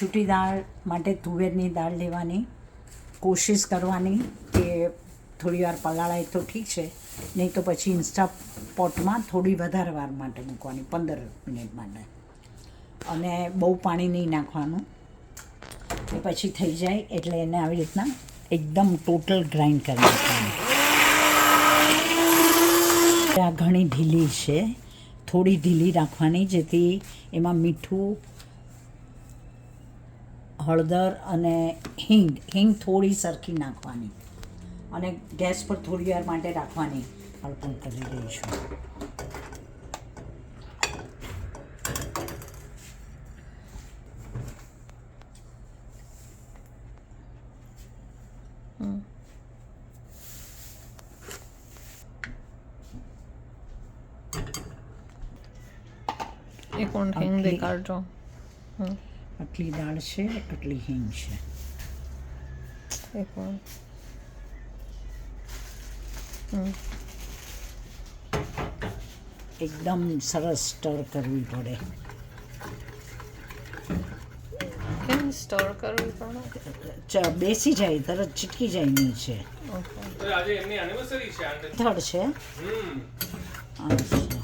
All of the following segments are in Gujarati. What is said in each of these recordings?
છૂટી દાળ માટે તુવેરની દાળ લેવાની, કોશિશ કરવાની કે થોડી વાર પલાળાય તો ઠીક છે, નહીં તો પછી ઇન્સ્ટા પોટમાં થોડી વધારે વાર માટે મૂકવાની, 15 મિનિટ માટે. અને બહુ પાણી નહીં નાખવાનું. એ પછી થઈ જાય એટલે એને આવી રીતના એકદમ ટોટલ ગ્રાઇન્ડ કરી નાખવાનું. આ ઘણી ઢીલી છે, થોડી ઢીલી રાખવાની જેથી એમાં મીઠું, હળદર અને હિંગ થોડી સરખી નાખવાની અને ગેસ પર થોડી વાર માટે રાખવાની. અર્પણ કરી દઈશું. એક ઊંટ હિંગ દેખાડજો. આટલી દાળ છે, આટલી હિંગ છે. એક ઊંટ એકદમ સરસ સ્ટર કરવી પડે. કેમ સ્ટર કરવી પડે? બેસી જાય, તરત ચીટકી જાય નીચે. આજે એમની એનિવર્સરી છે. થર્ડ છે. અચ્છા,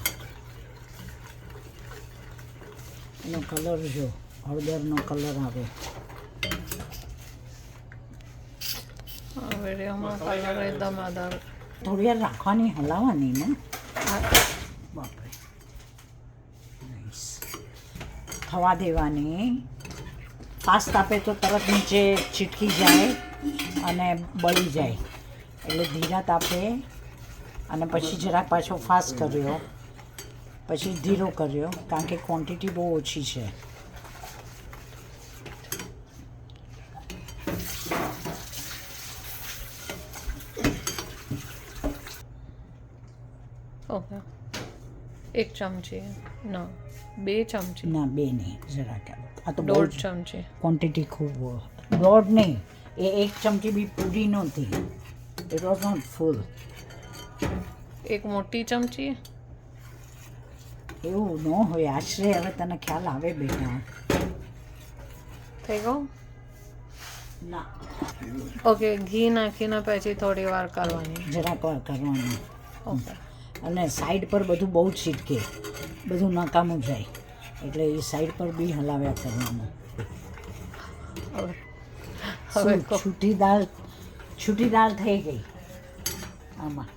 એનો કલર જો, હળદરનો કલર આવે. વિડીયોમાં કલર એકદમ આધાર. થોડી વાર રાખવાની, હલાવવાની ને. બાપરે, નાઈસ. થવા દેવાની. ફાસ્ટ આપે તો તરત નીચે ચીટકી જાય અને બળી જાય, એટલે ધીરા તાપે અને પછી જરાક પાછો ફાસ્ટ કર્યો, પછી ધીરો કર્યો, કારણ કે ક્વોન્ટિટી બહુ ઓછી છે. ઓકે, 1 ચમચી ના 2 ચમચી ના, 2 નહીં, જરાક. આ તો 1.5 ચમચી ક્વોન્ટિટી ખૂબ. 1.5 નહીં, એ 1 ચમચી બી પૂરી નહોતી. ઇટ વોઝ નોટ ફૂલ. 1 મોટી ચમચી એવું ન હોય આશરે. હવે તને ખ્યાલ આવે બેટા? થઈ ગયું. ના, ઓકે, ઘી નાખીને પછી થોડી વાર કરવાની. જરાક વાર કરવાનું. ઓકે, અને સાઈડ પર બધું બહુ છીટકે, બધું નકામું જાય, એટલે એ સાઈડ પર બી હલાવ્યા કરવાનું. હવે છૂટી દાળ થઈ ગઈ આમાં.